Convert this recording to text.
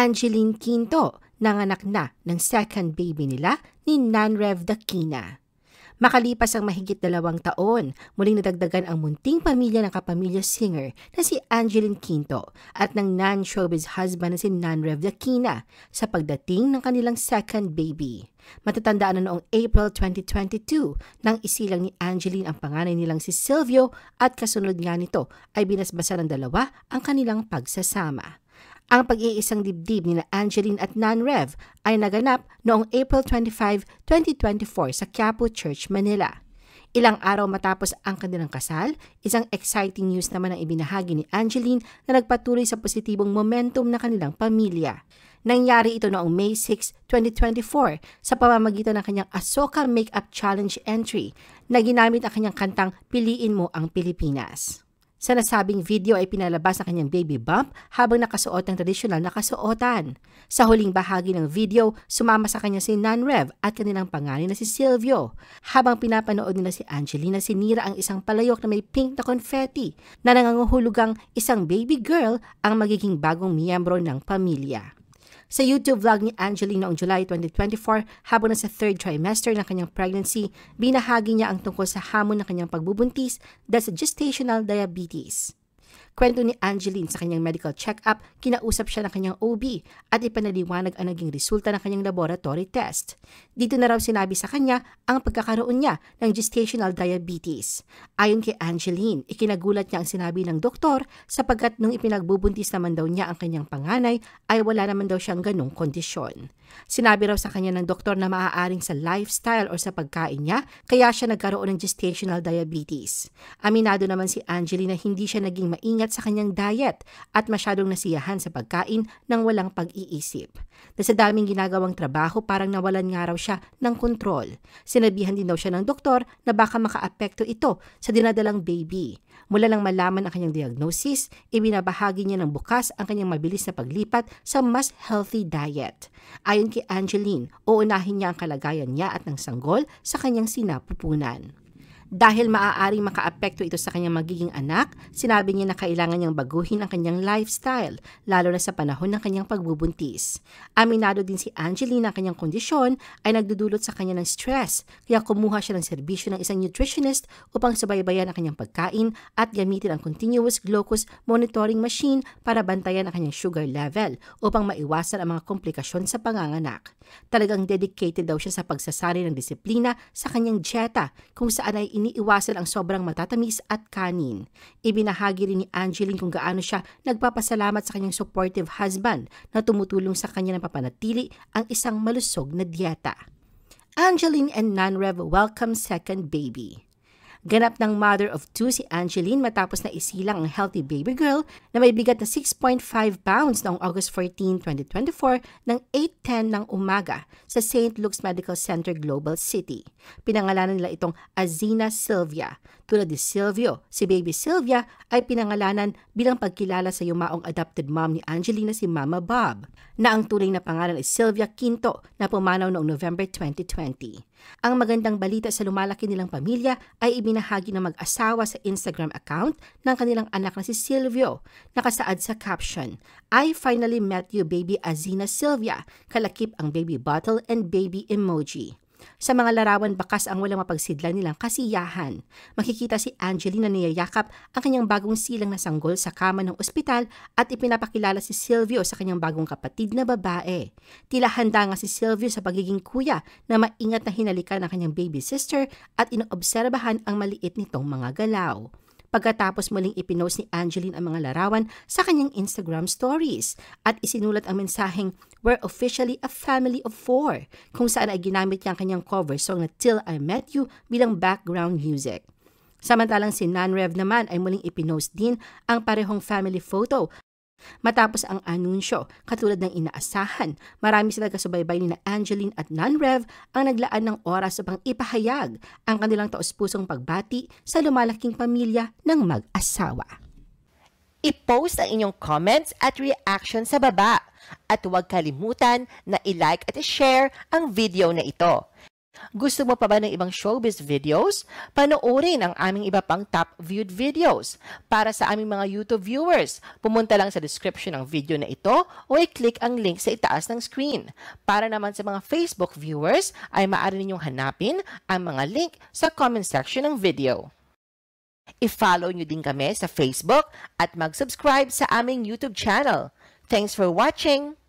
Angeline Quinto, nanganak na ng second baby nila ni Nanrev Dakina. Makalipas ang mahigit 2 taon, muling nadagdagan ang munting pamilya ng kapamilya singer na si Angeline Quinto at ng non-showbiz husband na si Nanrev Dakina sa pagdating ng kanilang second baby. Matatandaan na noong April 2022 nang isilang ni Angeline ang panganay nilang si Silvio at kasunod nga nito ay binasbasa ng dalawa ang kanilang pagsasama. Ang pag-iisang dibdib ni Angeline at Nanrev ay naganap noong April 25, 2024 sa Quiapo Church, Manila. Ilang araw matapos ang kanilang kasal, isang exciting news naman ang ibinahagi ni Angeline na nagpatuloy sa positibong momentum na kanilang pamilya. Nangyari ito noong May 6, 2024 sa pamamagitan ng kanyang Asoka Makeup Challenge entry na ginamit ang kanyang kantang Piliin Mo ang Pilipinas. Sa nasabing video ay pinalabas ang kanyang baby bump habang nakasuot ng tradisyonal na kasuotan. Sa huling bahagi ng video, sumama sa kanya si Nanrev at kanilang panganay na si Silvio. Habang pinapanood nila si Angelina, sinira ang isang palayok na may pink na confetti na nanganguhulugang isang baby girl ang magiging bagong miyembro ng pamilya. Sa YouTube vlog ni Angeline noong July 2024, habang nasa 3rd trimester ng kanyang pregnancy, binahagi niya ang tungkol sa hamon ng kanyang pagbubuntis dahil sa gestational diabetes. Kwento ni Angeline sa kanyang medical check-up, kinausap siya ng kanyang OB at ipanaliwanag ang naging resulta ng kanyang laboratory test. Dito na raw sinabi sa kanya ang pagkakaroon niya ng gestational diabetes. Ayon kay Angeline, ikinagulat niya ang sinabi ng doktor sapagkat nung ipinagbubuntis naman daw niya ang kanyang panganay ay wala naman daw siyang ganong kondisyon. Sinabi raw sa kanya ng doktor na maaaring sa lifestyle o sa pagkain niya kaya siya nagkaroon ng gestational diabetes. Aminado naman si Angeline na hindi siya naging maingat sa kanyang diet at masyadong nasiyahan sa pagkain nang walang pag-iisip. Dahil sa daming ginagawang trabaho, parang nawalan nga raw siya ng kontrol. Sinabihan din daw siya ng doktor na baka makaapekto ito sa dinadalang baby. Mula lang malaman ang kanyang diagnosis, ibinabahagi niya ng bukas ang kanyang mabilis na paglipat sa mas healthy diet. Ayon kay Angeline, uunahin niya ang kalagayan niya at ng sanggol sa kanyang sinapupunan. Dahil maaaring makaapekto ito sa kanyang magiging anak, sinabi niya na kailangan niyang baguhin ang kanyang lifestyle, lalo na sa panahon ng kanyang pagbubuntis. Aminado din si Angeline na ang kanyang kondisyon ay nagdudulot sa kanya ng stress, kaya kumuha siya ng serbisyo ng isang nutritionist upang subaybayan ang kanyang pagkain at gamitin ang continuous glucose monitoring machine para bantayan ang kanyang sugar level upang maiwasan ang mga komplikasyon sa panganganak. Talagang dedicated daw siya sa pagsasari ng disiplina sa kanyang dieta, kung saan ay iniiwasan ang sobrang matatamis at kanin. Ibinahagi rin ni Angeline kung gaano siya nagpapasalamat sa kanyang supportive husband na tumutulong sa kanya na papanatili ang isang malusog na dieta. Angeline and Nanrev welcome second baby. Ganap ng mother of 2 si Angeline matapos na isilang ang healthy baby girl na may bigat na 6.5 pounds noong August 14, 2024 ng 8:10 ng umaga sa St. Luke's Medical Center, Global City. Pinangalanan nila itong Azina Sylvia. Tulad ni Silvio, si baby Sylvia ay pinangalanan bilang pagkilala sa yumaong adopted mom ni Angelina si Mama Bob, na ang tunay na pangalan ay Sylvia Quinto na pumanaw noong November 2020. Ang magandang balita sa lumalaki nilang pamilya ay ibinahagi ng mag-asawa sa Instagram account ng kanilang anak na si Silvio. Nakasaad sa caption, "I finally met you, baby Azina Sylvia," kalakip ang baby bottle and baby emoji. Sa mga larawan, bakas ang walang mapagsidlan nilang kasiyahan. Makikita si Angeline na niyayakap ang kanyang bagong silang na sanggol sa kama ng ospital at ipinapakilala si Silvio sa kanyang bagong kapatid na babae. Tila handa nga si Silvio sa pagiging kuya na maingat na hinalikan ng kanyang baby sister at inoobserbahan ang maliit nitong mga galaw. Pagkatapos muling ipinost ni Angeline ang mga larawan sa kanyang Instagram stories at isinulat ang mensaheng, "We're officially a family of 4," kung saan ay ginamit niya ang kanyang cover song na "Till I Met You" bilang background music. Samantalang si Nanrev naman ay muling ipinost din ang parehong family photo. Matapos ang anunsyo, katulad ng inaasahan, marami sila kasubaybay ni Angeline at Nanrev ang naglaan ng oras upang ipahayag ang kanilang taos-pusong pagbati sa lumalaking pamilya ng mag-asawa. I-post ang inyong comments at reaction sa baba at huwag kalimutan na i-like at i-share ang video na ito. Gusto mo pa ba ng ibang showbiz videos? Panoorin ang aming iba pang top viewed videos. Para sa aming mga YouTube viewers, pumunta lang sa description ng video na ito o i-click ang link sa itaas ng screen. Para naman sa mga Facebook viewers, ay maaari ninyong hanapin ang mga link sa comment section ng video. I-follow nyo din kami sa Facebook at mag-subscribe sa aming YouTube channel. Thanks for watching!